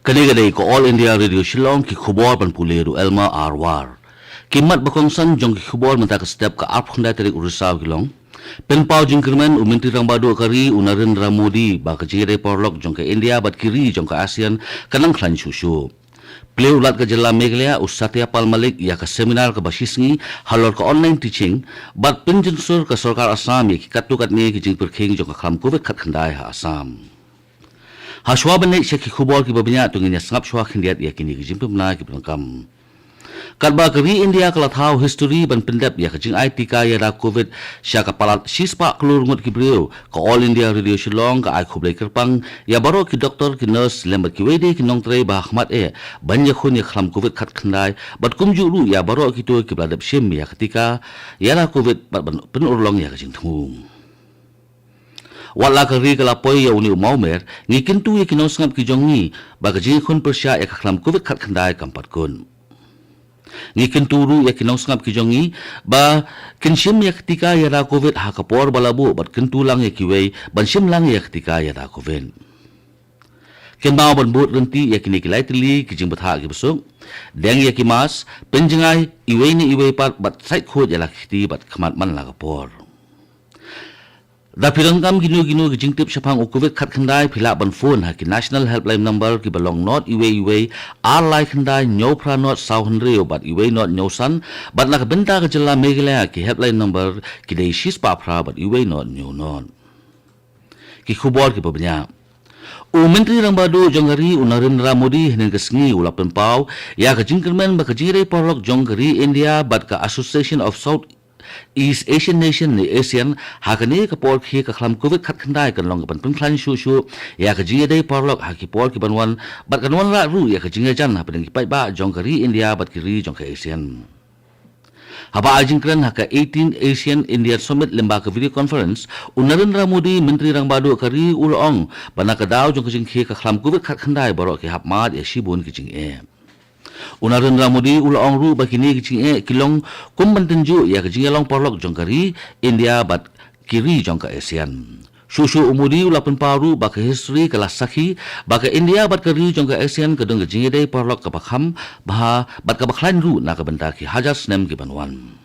Kani-kani ko All India Radio Shillong ki khubor pan puleru Elma Arwar. Kimat bakongsan jong ki khubor menta ka step ka arphunda terik urisaw kilong. Penpau jingkirmen uminti rang badu kari Narendra Modi ba ka jire porlok jong ka India bat kiri jong ka ASEAN kanang khlan shushu. Pleu ulat ka jela Meghalaya Usatya Pal Malik ya ka seminar ka basisngi halor ka online teaching bat pinjinsur ka sarkar Assam ya ki katukat ni ki jing perkhing jong ka khlam covid khat khandai ha Assam. Haswa bane syaki khubor ki babnya tunginya sangap shwa khindiat ya kini ki jimpumna ki pelengkam. Kadba kari India kala thau history ban pendap ya kajing IT ka ya da covid syaka palat sispa kelur ngut ki brio ka All India Radio Shillong ka ai khublai kerpang ya baro ki doktor ki nurse lembat ki wede ki nongtre ba khmat banya khun ya khlam covid khat khandai bat kumju ru ya baro ki to ki bladap shim ya ketika ya da covid bat pen urlong ya kajing thum. Wala kari kala poi ya uni umaumer ngikin tu ya kinong sangap ki jongi baga jing khun persya ya kaklam covid khat khandai kampat kun. Ngikin turu ya kinong sangap ki jongi ba kinshim ya ketika ya da covid ha kapor balabu bat kentulang ya kiwei ban shim lang ya ketika ya da covid. Kenbao ban but renti ya kini kilai tili ki jing batha ki besuk deng ya kimas penjengai iwei ni iwei pat bat sait khot ya lakiti bat khamat man la kapor. Da pirangkam ginu ki jingtip syapang covid khat khandai phila ban phone ha ki national helpline number ki balong not iwe alai khandai nyopra not sauhnreo bat iwe not nyosan bat nak benta ka jela Meghalaya ki helpline number ki dei shispa phra bat iwe not nyo not ki khubor ki babnya Menteri rang badu jongari Narendra Modi hinin kesngi ulapan pau ya ka jingkermen ba ka jire porlok jongari India bat ka Association of South East Asian Nation ni ASEAN hakani ka por khi ka khlam covid khat khandai kan long ban pungkhlan shu ya ka jinge dei porlok haki por ki banwan bat kanwan ra ru ya ka jinge jan ha pen ki pai ba jongkari India bat ki ri jong ka ASEAN haba ajingkran ha ka 18 ASEAN India Summit lemba ka video conference Narendra Modi menteri rang badu kari ulong banaka daw jong ka jing khi ka khlam covid khat khandai baro ki hapmat ya shibun ki jing Narendra Modi ulaong ru bakini kicing kilong kumban tenju ya kicing long porlok jongkari India bat kiri jongka ASEAN. Susu umudi ulapan paru baka history kelas sakhi baka India bat kiri jongka ASEAN kedung kicing dei porlok kapakham bah bat kapakhlan ru na kabentaki hajar snem ki banwan.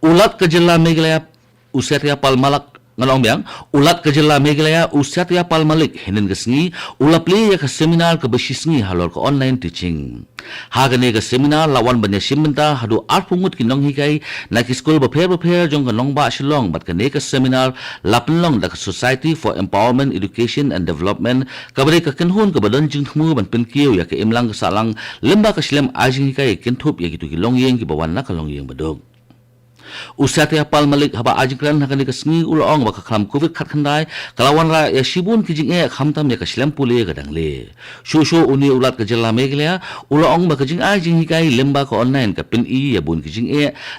Ulat ke jela Meghalaya Usatya Pal Malak ngalong biang ulat ke jela Meghalaya Usatya Pal Malik hinin kesngi ulapli ya ke seminar ke besisngi halor ke online teaching hagane ke seminar lawan banya simmenta hadu arpungut kinong hikai na ki school bapher jong kanong ba Shillong bat kane ke seminar lapnlong da Society for Empowerment Education and Development kabare ka kenhun ke badan jing thmu ban penkiu ya ke imlang ke salang lemba ke Shilem ajing hikai kenthup ya gitu ki longyeng ki bawan na ka longyeng badog Usatya Pal Malik haba ajikran hakani kesngi ulong baka khlam covid khat khandai kalawan ra ya shibun ki jing khamtam ya ka Shilem pule gadang le shu uni ulat ka jela Meghalaya ulong baka jing ajing hikai lemba ka online ka pin ya bun ki jing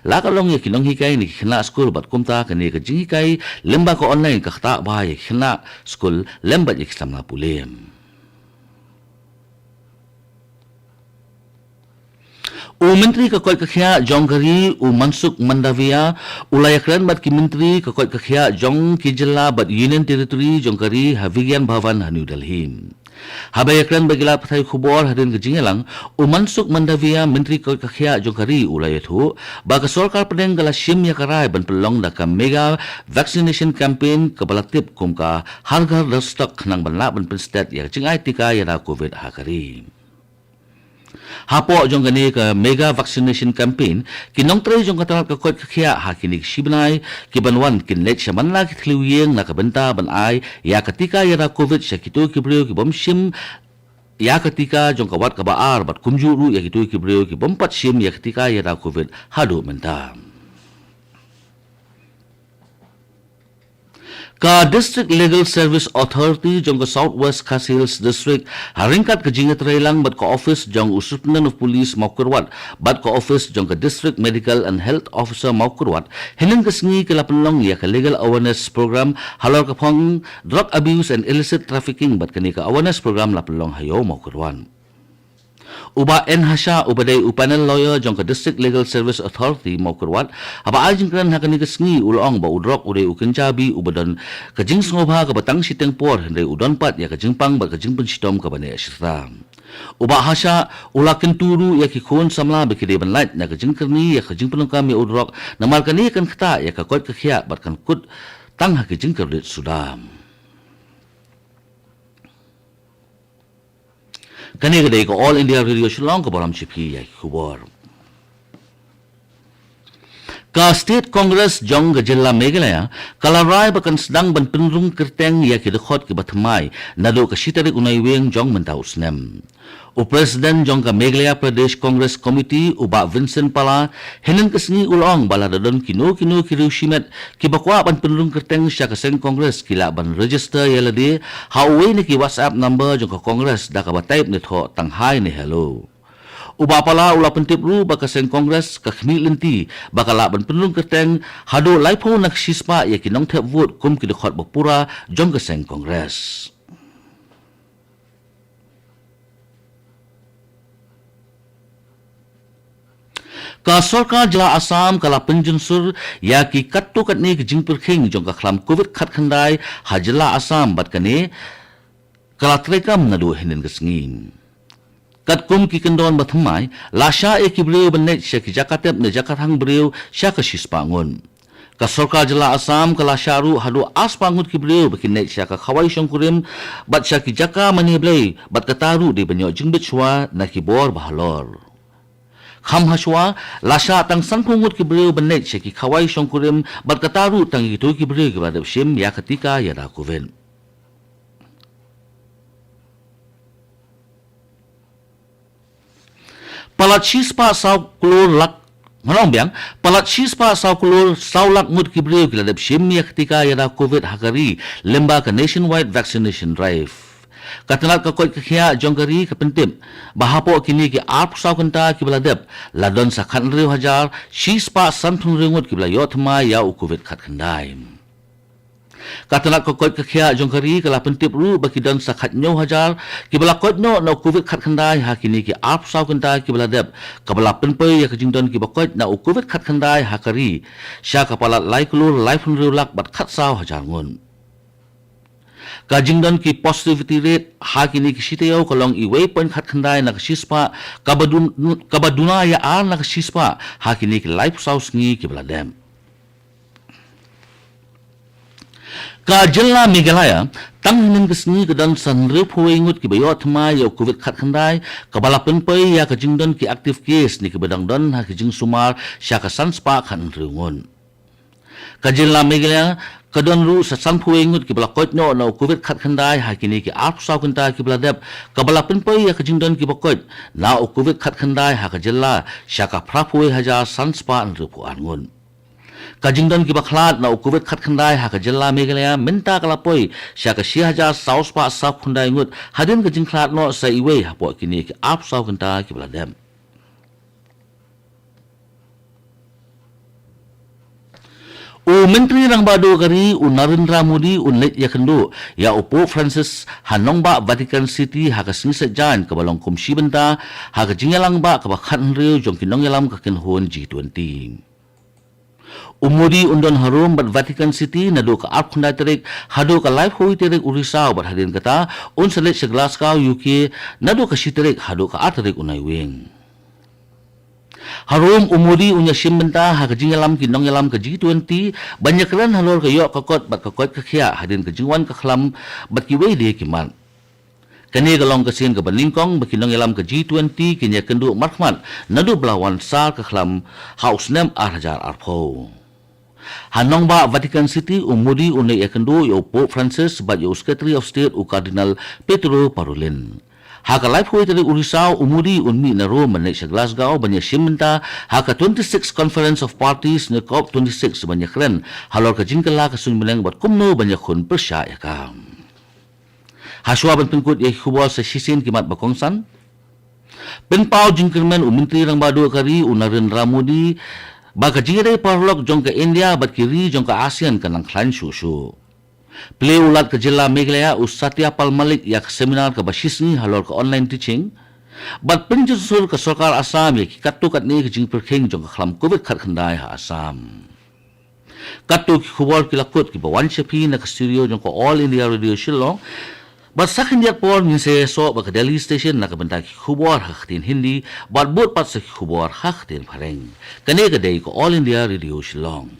la ka long ya kinong hikai ni khna school bat kumta ka ni ka jing hikai lemba ka online ka khata ba ya khna school lemba ya Islam la pule Menteri kakoi kakhya jongkari Mansukh Mandavia ulayakran bat ki menteri kakoi kakhya jong ki jela bat Union Territory jongkari Havigyan Bhavan New Delhi habayakran bagila pathai khubor hadin ke jingelang Mansukh Mandavia menteri kakoi kakhya jongkari ulayathu baka sarkar pedeng gala shim ya karai ban pelong da ka mega vaccination campaign kabalatip kumka hargar dastak nang ban la ban state ya jingai tika ya da covid hakari Hapo jong gani ke mega vaccination campaign kinong tre jong katarat ka kot khia hakini shibnai ki banwan kin let shaman la ki thliuyeng na ka benta ban ai ya ketika ya da covid syakito ki brio ki bomshim ya ketika jong kawat ka baar bat kumjuru ya kitu ki brio ki bompat shim ya ketika ya da covid hadu menta Ka District Legal Service Authority jong ka Southwest Khasi District haringkat ka jingat railang bat ka office jong Superintendent of Police Maukurwat bat ka office jong ka District Medical and Health Officer Maukurwat hinin kasngi ka lapnlong ya ka legal awareness program halor ka phong drug abuse and illicit trafficking bat kani ka awareness program lapnlong hayo Maukurwan Uba Hasha ubadai upanel lawyer jong ka District Legal Service Authority mau kerwat aba ajing kran hakani kesngi ulong ba udrok udai ukenjabi ubadon kajing sngoba ka batang siteng por hendai udon pat ya kajing pang ba kajing pensitom ka bane asra uba Hasha ulakin turu ya ki khon samla be kide ban lait na kajing kerni ya kajing penungkam ya udrok namal kani kan kata ya ka kot ka khia bat kan kut tang hakijing kerlit sudam kani kedai ko All India Radio Shillong ko balam chipi ya kubor ka State Congress jong ga jilla Meghalaya kalarai bakan sedang ban penrung kerteng ya ki dekhot ki bathmai nado ka sitari unai weng jong mentau snem u President jong ka Meghalaya Pradesh Congress Committee uba Vincent Pala henen kesni ulong bala dadon kino kiru shimet ki bakwa ban penrung kerteng sya ka seng Congress kila ban register ya lade hawe ni ki WhatsApp number jong ka Congress da ka type ni tho tang hai ni hello uba pala ula pentip ru baka seng Congress ka khmi lenti bakala ban penrung kerteng hado laipo nak sispa ya ki nong thep vote kum ki dekhot bapura jong ka seng Congress ka sarkar jila Assam kala penjunsur ya ki katto katne ki jingpur khing jong ka khlam covid khat khandai ha jila Assam bat kane kala trekam nadu hinen kesngin kat kum ki kendon bathmai lasha e ki breu benet sya ki jakatep ne jakathang breu sya ka sispangun ka sarkar jila Assam kala sharu hadu aspangut ki breu bekinet sya ka khawai shongkurim bat sya ki jaka mani blei bat kataru de banyo jingbet chwa na ki bor bahalor kham haswa lasha tang sanpungut ki breu benet sya ki khawai shongkurim bat kataru tang ki to ki breu ki badap shim ya ketika ya da kuven palat shispa saw kulur lak manong biang palat shispa saw kulur saw lak mut ki breu ki ladap shim ya ketika ya da covid hakari lemba ka nationwide vaccination drive katanat ka kot khia jongkari ka pentip bahapo kini ki ap saw kanta ki baladep ladon sa khan reu hajar shispa santhung rengut ki bala yothma ya u covid khat khandai katanat ka kot khia jongkari kala pentip ru baki don sa khat nyo hajar ki bala kot no covid khat khandai ha kini ki ap saw kanta ki baladep ka bala penpai ya kajingdon ki bakot na u covid khat khandai hakari sya kapala laiklur laifun reu lak bat khat saw hajar ngun kajingdon ki positivity rate ha kini ki siteo kalong i waypoint khat khandai na shispa kabaduna ya ar na shispa ha kini ki life sauce ngi ki bladem ka jilla Meghalaya tang hinin kesni kedan sanre phuingut ki bayot ma ya covid khat khandai kabala penpai ya kajingdon ki active case ni ki bedang don ha kijing sumar sya ka sanspa khan rungun ka jilla Meghalaya kadon ru sa sanphu engut ki bala koit no covid khat khandai ha kini ki ap saw kanta ki bala dep kabala penpai ya kajingdon ki bakot na covid khat khandai ha ka jilla sya ka phraphoi haja sanspa an ru pu angun kajingdon ki bakhlat na covid khat khandai ha ka jilla Meghalaya minta kalapoi sya ka 6000 sauspa saw khandai ngut hadin kajing khlat no sa iwe ha po kini ki ap saw kanta ki bala dep u menteri rang badu kari u Narendra Modi u let ya kendo ya upo Francis hanongba Vatican City ha ka singset jan ka balong kumsi benta ha ka jingalang ba ka bakhan reu jong kinong yalam ka kinhon G20 umudi undon harum bat Vatican City nado ka ap khundai terik hado ka live hoi terik urisa bat hadin kata un selet se Glasgow UK nado ka siterik hado ka aterik unai wing harum umudi unya simbenta ha ka jingalam ki nong yalam ka G20 banyak ran halor ka yok ka kot bat ka kot ka khia hadin ka jingwan ka khlam bat ki wei de ki man kani galong ka sin ka banlingkong ba ki nong yalam ka G20 ki nya kendu markhmat nadu blawan sar ka khlam house nem arhajar arpho hanong ba Vatican City umudi unai yakendu yo Pope Francis bat yo Secretary of State u Cardinal Petro Parolin haka life hoi tadi urisau umudi unmi na Rome na sa Glasgow banya siminta haka 26 Conference of Parties na COP26 banya kren halor ka jingkala ka sunminang bat kumno banya khun persya ya ka haswa ban pengkut ya khubol sa sisin kimat bakongsan penpau jingkermen umintri rang badu kari Narendra Modi baka jingre parlok jong ka India bat kiri jong ka ASEAN kanang klan susu Play ulat ke jilla Meghalaya Satya Pal Malik yak seminar ke basisni halor ke online teaching Bat penjusul ke Sarkar Assam ya ki katu kat ni ke jing perkheng jong khlam COVID khat khandai ha Assam. Katu ki khubor ki lakut ki bawan shapi na ke studio jong ko All India Radio Shillong. Bat sakin dia por min se so ba ke Delhi station na ke benda ki khubor ha khtin Hindi bat bot pat se ki khubor ha khtin phareng. Kane ke dei ko All India Radio Shillong.